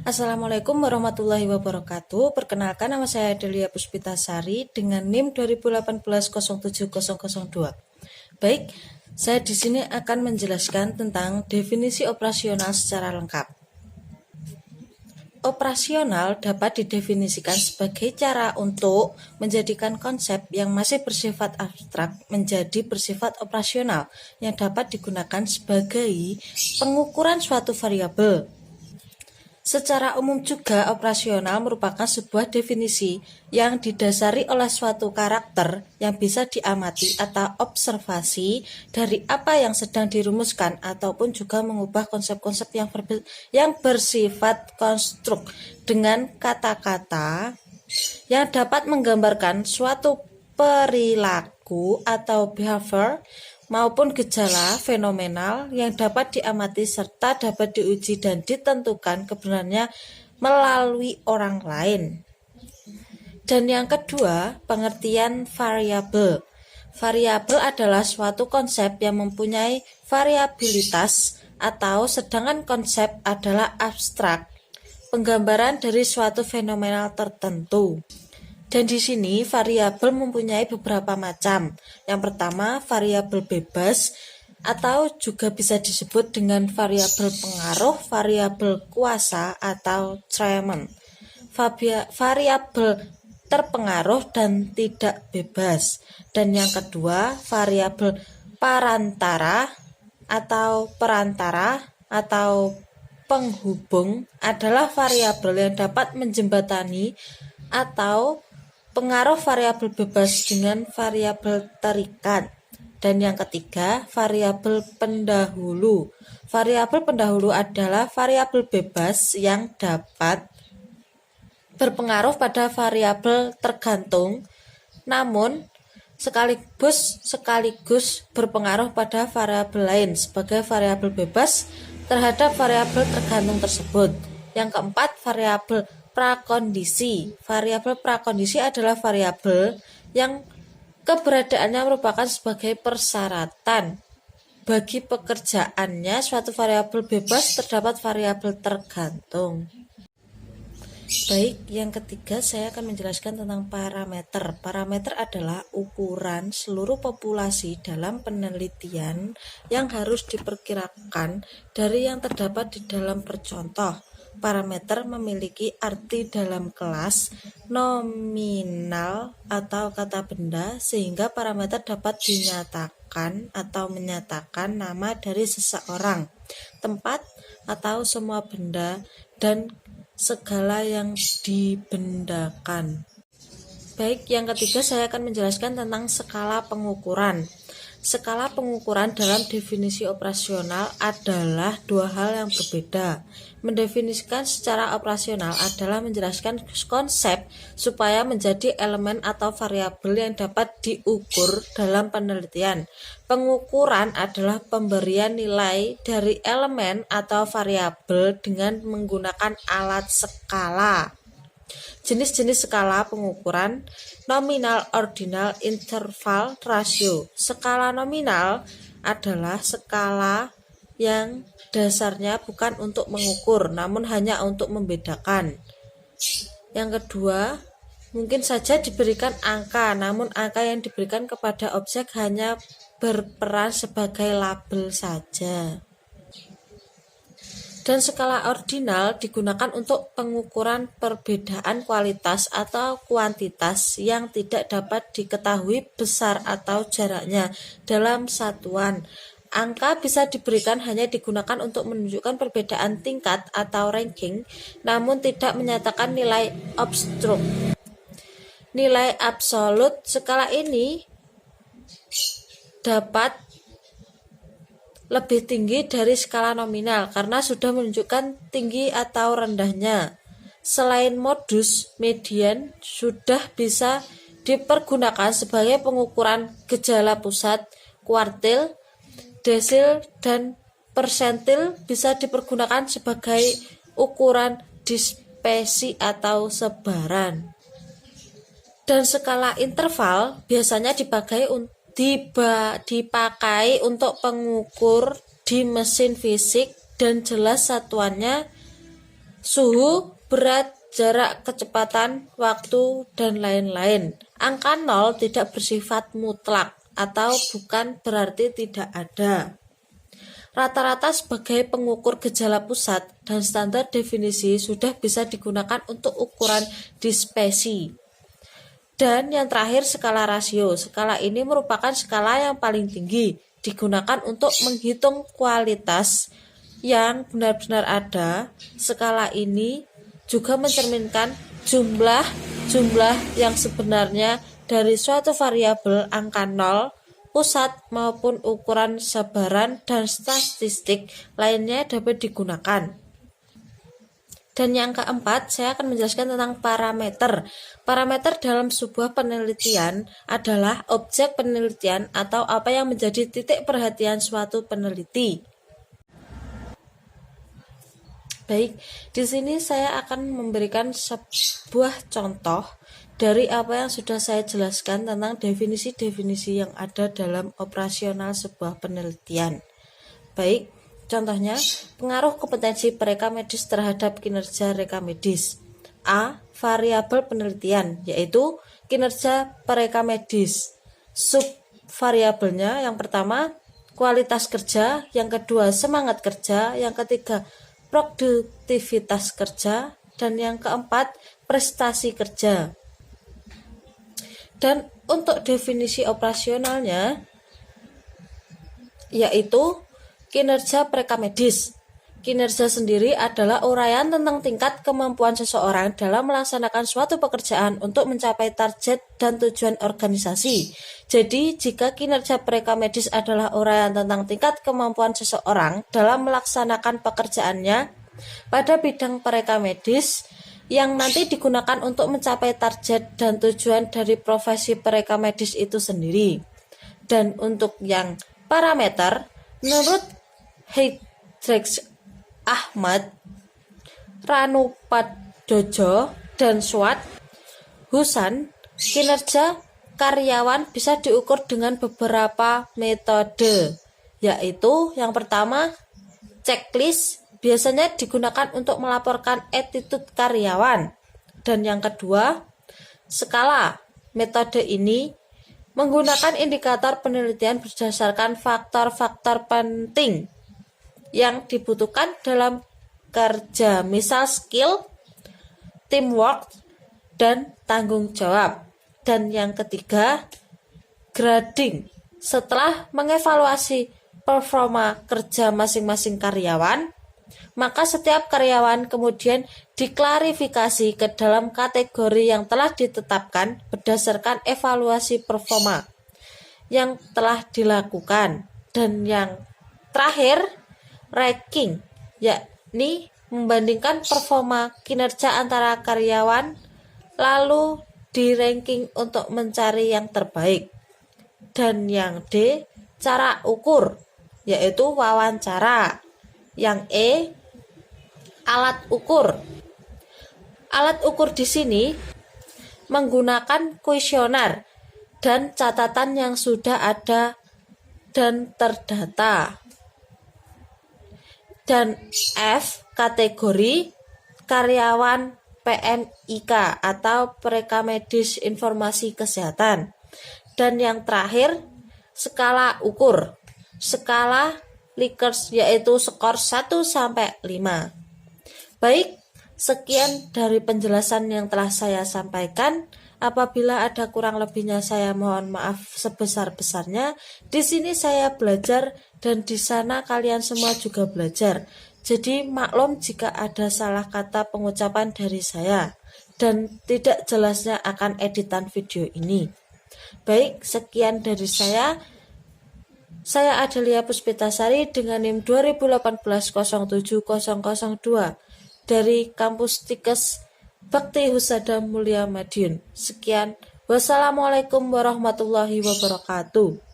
Assalamualaikum warahmatullahi wabarakatuh. Perkenalkan, nama saya Delia Puspitasari dengan NIM 2018-07002. Baik, saya di sini akan menjelaskan tentang definisi operasional secara lengkap. Operasional dapat didefinisikan sebagai cara untuk menjadikan konsep yang masih bersifat abstrak menjadi bersifat operasional yang dapat digunakan sebagai pengukuran suatu variabel. Secara umum juga, operasional merupakan sebuah definisi yang didasari oleh suatu karakter yang bisa diamati atau observasi dari apa yang sedang dirumuskan, ataupun juga mengubah konsep-konsep yang bersifat konstruk dengan kata-kata yang dapat menggambarkan suatu perilaku atau behavior maupun gejala fenomenal yang dapat diamati serta dapat diuji dan ditentukan kebenarannya melalui orang lain. Dan yang kedua, pengertian variabel. Variabel adalah suatu konsep yang mempunyai variabilitas, atau sedangkan konsep adalah abstrak, penggambaran dari suatu fenomenal tertentu. Dan di sini variabel mempunyai beberapa macam. Yang pertama, variabel bebas atau juga bisa disebut dengan variabel pengaruh, variabel kuasa atau treatment. Variabel terpengaruh dan tidak bebas. Dan yang kedua, variabel perantara atau penghubung adalah variabel yang dapat menjembatani atau pengaruh variabel bebas dengan variabel terikat. Dan yang ketiga, variabel pendahulu. Variabel pendahulu adalah variabel bebas yang dapat berpengaruh pada variabel tergantung, namun sekaligus berpengaruh pada variabel lain sebagai variabel bebas terhadap variabel tergantung tersebut. Yang keempat, variabel prakondisi. Variabel prakondisi adalah variabel yang keberadaannya merupakan sebagai persyaratan bagi pekerjaannya suatu variabel bebas terdapat variabel tergantung. Baik, yang ketiga saya akan menjelaskan tentang parameter. Parameter adalah ukuran seluruh populasi dalam penelitian yang harus diperkirakan dari yang terdapat di dalam percontoh. Parameter memiliki arti dalam kelas nominal atau kata benda, sehingga parameter dapat dinyatakan atau menyatakan nama dari seseorang, tempat, atau semua benda dan segala yang dibendakan. Baik, yang ketiga saya akan menjelaskan tentang skala pengukuran. Skala pengukuran dalam definisi operasional adalah dua hal yang berbeda. Mendefinisikan secara operasional adalah menjelaskan konsep supaya menjadi elemen atau variabel yang dapat diukur dalam penelitian. Pengukuran adalah pemberian nilai dari elemen atau variabel dengan menggunakan alat skala. Jenis-jenis skala pengukuran: nominal, ordinal, interval, rasio. Skala nominal adalah skala yang dasarnya bukan untuk mengukur, namun hanya untuk membedakan. Yang kedua, mungkin saja diberikan angka, namun angka yang diberikan kepada objek hanya berperan sebagai label saja. Dan skala ordinal digunakan untuk pengukuran perbedaan kualitas atau kuantitas yang tidak dapat diketahui besar atau jaraknya dalam satuan. Angka bisa diberikan hanya digunakan untuk menunjukkan perbedaan tingkat atau ranking, namun tidak menyatakan nilai absolut. Nilai absolut skala ini dapat lebih tinggi dari skala nominal karena sudah menunjukkan tinggi atau rendahnya. Selain modus, median sudah bisa dipergunakan sebagai pengukuran gejala pusat, kuartil, desil, dan persentil bisa dipergunakan sebagai ukuran dispersi atau sebaran. Dan skala interval biasanya dipakai untuk pengukur di mesin fisik dan jelas satuannya suhu, berat, jarak, kecepatan, waktu, dan lain-lain. Angka 0 tidak bersifat mutlak atau bukan berarti tidak ada. Rata-rata sebagai pengukur gejala pusat dan standar definisi sudah bisa digunakan untuk ukuran dispersi. Dan yang terakhir skala rasio. Skala ini merupakan skala yang paling tinggi, digunakan untuk menghitung kualitas yang benar-benar ada. Skala ini juga mencerminkan jumlah yang sebenarnya dari suatu variabel angka 0, pusat maupun ukuran sebaran dan statistik lainnya dapat digunakan. Dan yang keempat, saya akan menjelaskan tentang parameter. Parameter dalam sebuah penelitian adalah objek penelitian atau apa yang menjadi titik perhatian suatu peneliti. Baik, di sini saya akan memberikan sebuah contoh dari apa yang sudah saya jelaskan tentang definisi-definisi yang ada dalam operasional sebuah penelitian. Baik, contohnya, pengaruh kompetensi pereka medis terhadap kinerja reka medis. A. Variabel penelitian, yaitu kinerja pereka medis. Subvariabelnya yang pertama, kualitas kerja, yang kedua, semangat kerja, yang ketiga, produktivitas kerja, dan yang keempat, prestasi kerja. Dan untuk definisi operasionalnya, yaitu kinerja pereka medis. Kinerja sendiri adalah uraian tentang tingkat kemampuan seseorang dalam melaksanakan suatu pekerjaan untuk mencapai target dan tujuan organisasi. Jadi, jika kinerja pereka medis adalah uraian tentang tingkat kemampuan seseorang dalam melaksanakan pekerjaannya pada bidang pereka medis, yang nanti digunakan untuk mencapai target dan tujuan dari profesi pereka medis itu sendiri. Dan untuk yang parameter, menurut Heydrich Ahmad, Ranupadjojo, dan Swat Husan, kinerja karyawan bisa diukur dengan beberapa metode, yaitu yang pertama, checklist biasanya digunakan untuk melaporkan attitude karyawan. Dan yang kedua, skala. Metode ini menggunakan indikator penelitian berdasarkan faktor-faktor penting yang dibutuhkan dalam kerja, misal skill, teamwork, dan tanggung jawab. Dan yang ketiga, grading. Setelah mengevaluasi performa kerja masing-masing karyawan, maka setiap karyawan kemudian diklarifikasi ke dalam kategori yang telah ditetapkan berdasarkan evaluasi performa yang telah dilakukan. Dan yang terakhir, ranking, yakni membandingkan performa kinerja antara karyawan lalu di ranking untuk mencari yang terbaik. Dan yang D, cara ukur, yaitu wawancara. Yang E, alat ukur. Alat ukur di sini menggunakan kuesioner dan catatan yang sudah ada dan terdata. Dan F, kategori karyawan PMIK atau pereka medis informasi kesehatan. Dan yang terakhir, skala ukur. Skala Likert, yaitu skor 1 sampai 5. Baik, sekian dari penjelasan yang telah saya sampaikan. Apabila ada kurang lebihnya saya mohon maaf sebesar-besarnya. Di sini saya belajar dan di sana kalian semua juga belajar. Jadi maklum jika ada salah kata pengucapan dari saya dan tidak jelasnya akan editan video ini. Baik, sekian dari saya. Saya Adelia Puspitasari dengan NIM 2018-07002 dari Kampus Tikes Bakti Husada Mulia Madiun. Sekian. Wassalamualaikum warahmatullahi wabarakatuh.